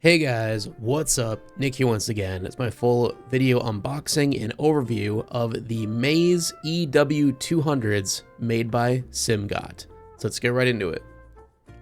Hey guys, what's up? Nick here once again. It's my full video unboxing and overview of the Maze EW200s made by SIMGOT. So let's get right into it.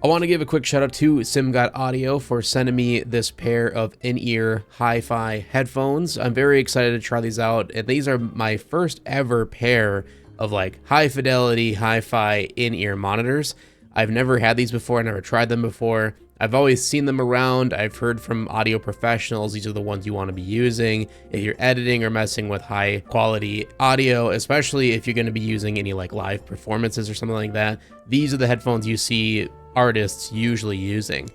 I want to give a quick shout out to SIMGOT Audio for sending me this pair of in-ear hi-fi headphones. I'm very excited to try these out, and these are my first ever pair of like high fidelity hi-fi in-ear monitors. I've never had these before, I never tried them before. I've always seen them around. I've heard from audio professionals, these are the ones you want to be using if you're editing or messing with high quality audio, especially if you're going to be using any like live performances or something like that. These are the headphones you see artists usually using.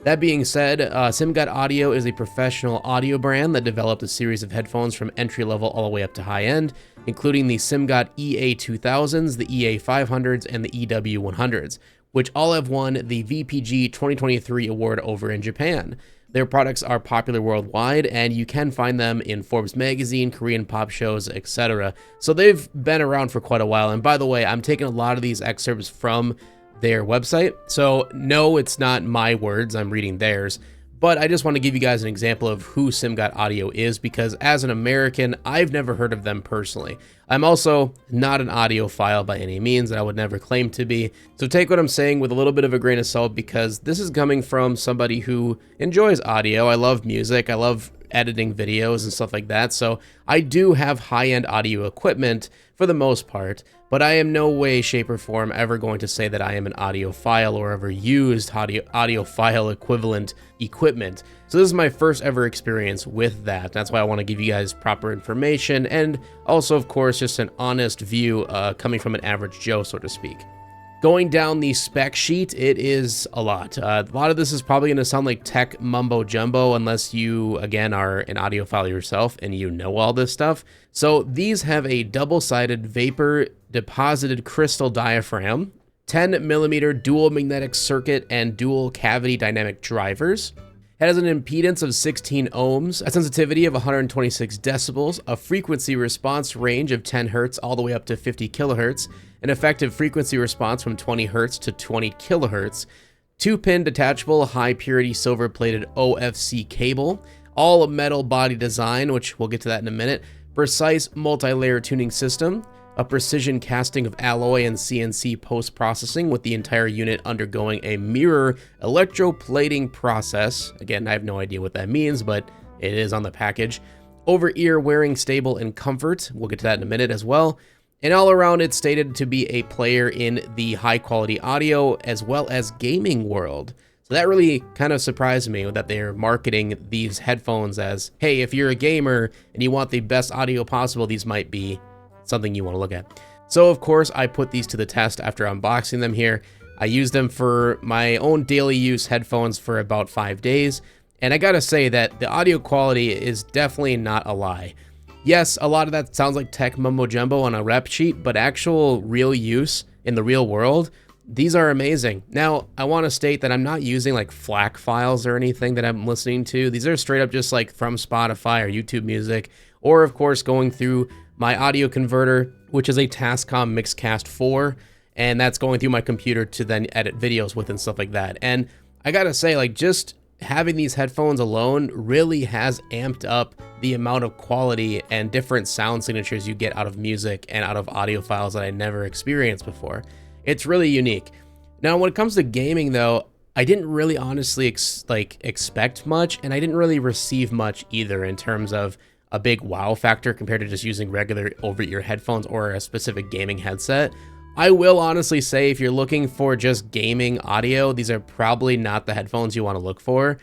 That being said, SIMGOT Audio is a professional audio brand that developed a series of headphones from entry level all the way up to high end, including the SIMGOT EA2000s, the EA500s, and the EW100s, which all have won the VPG 2023 award over in Japan. Their products are popular worldwide, and you can find them in Forbes magazine, Korean pop shows, etc. So they've been around for quite a while. And by the way, I'm taking a lot of these excerpts from their website. So no, it's not my words, I'm reading theirs. But I just want to give you guys an example of who SIMGOT Audio is, because as an American, I've never heard of them personally. I'm also not an audiophile by any means, and I would never claim to be. So take what I'm saying with a little bit of a grain of salt, because this is coming from somebody who enjoys audio. I love music. I love editing videos and stuff like that. So I do have high-end audio equipment for the most part, but I am no way, shape, or form ever going to say that I am an audiophile or ever used audiophile equivalent equipment. So this is my first ever experience with that. That's why I want to give you guys proper information, and also, of course, just an honest view coming from an average Joe, so to speak. Going down the spec sheet, it is a lot. A lot of this is probably going to sound like tech mumbo jumbo unless you, again, are an audiophile yourself and you know all this stuff. So these have a double-sided vapor deposited crystal diaphragm, 10mm dual magnetic circuit and dual cavity dynamic drivers. It has an impedance of 16 ohms, a sensitivity of 126 decibels, a frequency response range of 10 Hz all the way up to 50 kHz, an effective frequency response from 20 Hz to 20 kHz, 2-pin detachable high-purity silver-plated OFC cable, all metal body design, which we'll get to that in a minute, precise multi-layer tuning system, a precision casting of alloy and CNC post-processing with the entire unit undergoing a mirror electroplating process. Again, I have no idea what that means, but it is on the package. Over-ear wearing stable and comfort. We'll get to that in a minute as well. And all around, it's stated to be a player in the high-quality audio as well as gaming world. So that really kind of surprised me that they're marketing these headphones as, hey, if you're a gamer and you want the best audio possible, these might be something you want to look at. So of course I put these to the test after unboxing them here. I used them for my own daily use headphones for about 5 days, and I gotta say that the audio quality is definitely not a lie. Yes, a lot of that sounds like tech mumbo jumbo on a rep sheet, but actual real use in the real world, these are amazing. Now, I want to state that I'm not using like FLAC files or anything that I'm listening to. These are straight up just like from Spotify or YouTube Music, or of course going through my audio converter, which is a Tascam Mixcast 4, and that's going through my computer to then edit videos with and stuff like that. And I gotta say, like, just having these headphones alone really has amped up the amount of quality and different sound signatures you get out of music and out of audio files that I never experienced before. It's really unique. Now, when it comes to gaming, though, I didn't really honestly expect much, and I didn't really receive much either in terms of a big wow factor compared to just using regular over-ear headphones or a specific gaming headset. I will honestly say if you're looking for just gaming audio, these are probably not the headphones you want to look for.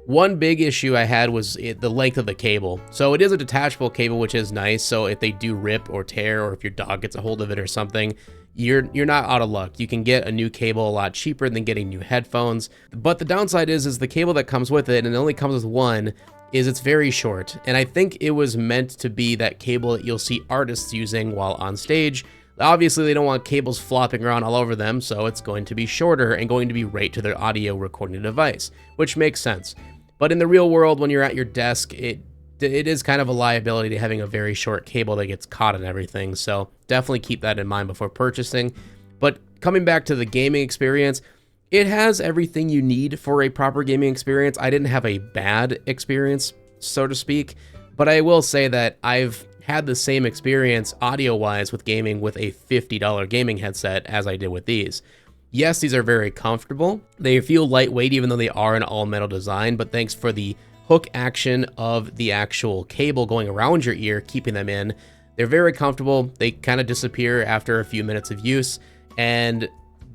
One big issue I had was the length of the cable. So it is a detachable cable, which is nice. So if they do rip or tear, or if your dog gets a hold of it or something, you're not out of luck. You can get a new cable a lot cheaper than getting new headphones. But the downside is the cable that comes with it, and it only comes with one, is it's very short. And I think it was meant to be that cable that you'll see artists using while on stage. Obviously, they don't want cables flopping around all over them, so it's going to be shorter and going to be right to their audio recording device, which makes sense. But in the real world, when you're at your desk, it is kind of a liability to having a very short cable that gets caught in everything, so definitely keep that in mind before purchasing. But coming back to the gaming experience, It has everything you need for a proper gaming experience. I didn't have a bad experience, so to speak, but I will say that I've had the same experience audio-wise with gaming with a $50 gaming headset as I did with these. Yes, these are very comfortable. They feel lightweight even though they are an all-metal design, but thanks for the hook action of the actual cable going around your ear, keeping them in, they're very comfortable. They kind of disappear after a few minutes of use, and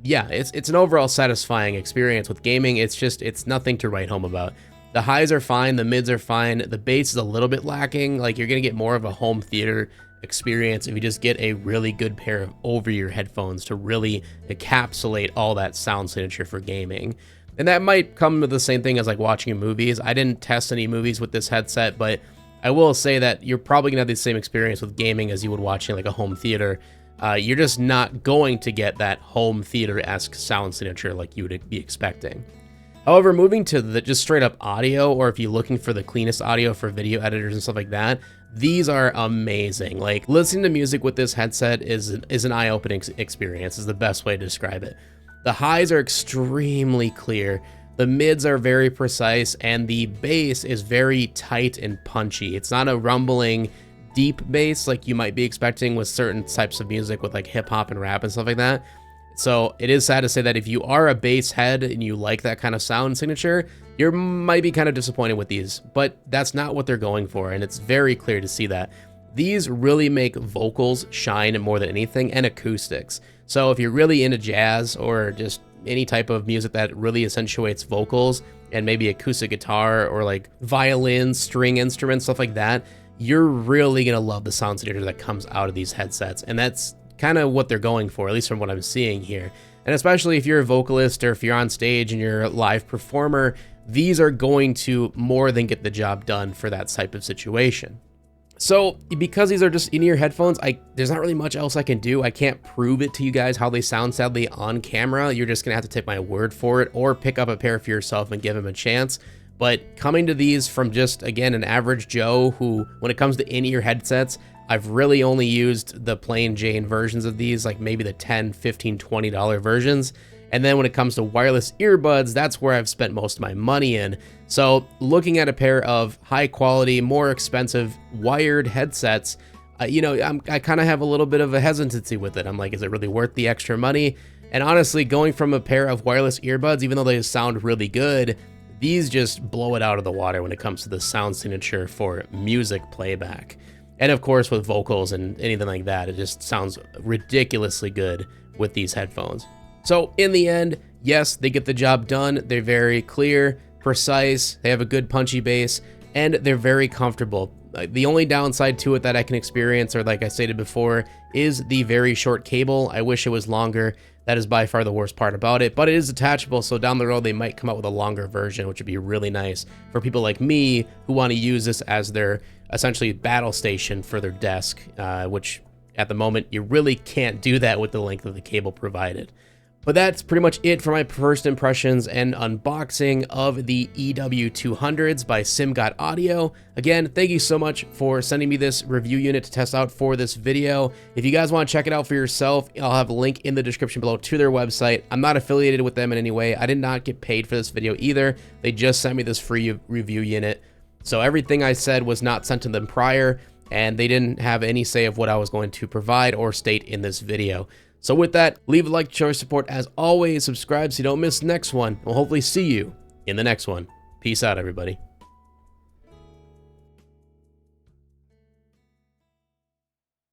yeah, it's an overall satisfying experience with gaming. It's nothing to write home about. The highs are fine, the mids are fine, the bass is a little bit lacking. Like, you're gonna get more of a home theater experience if you just get a really good pair of over-ear headphones to really encapsulate all that sound signature for gaming. And that might come with the same thing as like watching movies. I didn't test any movies with this headset, but I will say that you're probably gonna have the same experience with gaming as you would watching like a home theater. You're just not going to get that home theater-esque sound signature like you would be expecting. However, moving to the just straight up audio, or if you're looking for the cleanest audio for video editors and stuff like that, these are amazing. Like, listening to music with this headset is an eye-opening experience, is the best way to describe it. The highs are extremely clear, the mids are very precise, and the bass is very tight and punchy. It's not a rumbling, deep bass like you might be expecting with certain types of music with like hip hop and rap and stuff like that. So it is sad to say that if you are a bass head and you like that kind of sound signature, you might be kind of disappointed with these, but that's not what they're going for, and it's very clear to see that. These really make vocals shine more than anything, and acoustics. So if you're really into jazz or just any type of music that really accentuates vocals and maybe acoustic guitar or like violin, string instruments, stuff like that, you're really gonna love the sound signature that comes out of these headsets, and that's kind of what they're going for, at least from what I'm seeing here. And especially if you're a vocalist or if you're on stage and you're a live performer, these are going to more than get the job done for that type of situation. So because these are just in-ear headphones, there's not really much else I can do. I can't prove it to you guys how they sound, sadly, on camera. You're just gonna have to take my word for it or pick up a pair for yourself and give them a chance. But coming to these from just, again, an average Joe who, when it comes to in-ear headsets, I've really only used the plain Jane versions of these, like maybe the $10, $15, $20 versions. And then when it comes to wireless earbuds, that's where I've spent most of my money in. So looking at a pair of high quality, more expensive wired headsets, you know, I kind of have a little bit of a hesitancy with it. I'm like, is it really worth the extra money? And honestly, going from a pair of wireless earbuds, even though they sound really good, these just blow it out of the water when it comes to the sound signature for music playback. And of course, with vocals and anything like that, it just sounds ridiculously good with these headphones. So in the end, yes, they get the job done. They're very clear, precise, they have a good punchy bass, and they're very comfortable. The only downside to it that I can experience, or like I stated before, is the very short cable. I wish it was longer. That is by far the worst part about it, but it is detachable, so down the road they might come out with a longer version, which would be really nice for people like me who want to use this as their essentially battle station for their desk, which at the moment you really can't do that with the length of the cable provided. But that's pretty much it for my first impressions and unboxing of the EW200s by SIMGOT Audio. Again, thank you so much for sending me this review unit to test out for this video. If you guys want to check it out for yourself, I'll have a link in the description below to their website. I'm not affiliated with them in any way. I did not get paid for this video either. They just sent me this free review unit. So everything I said was not sent to them prior, and they didn't have any say of what I was going to provide or state in this video. So with that, leave a like, show your support as always, subscribe so you don't miss the next one. We'll hopefully see you in the next one. Peace out, everybody.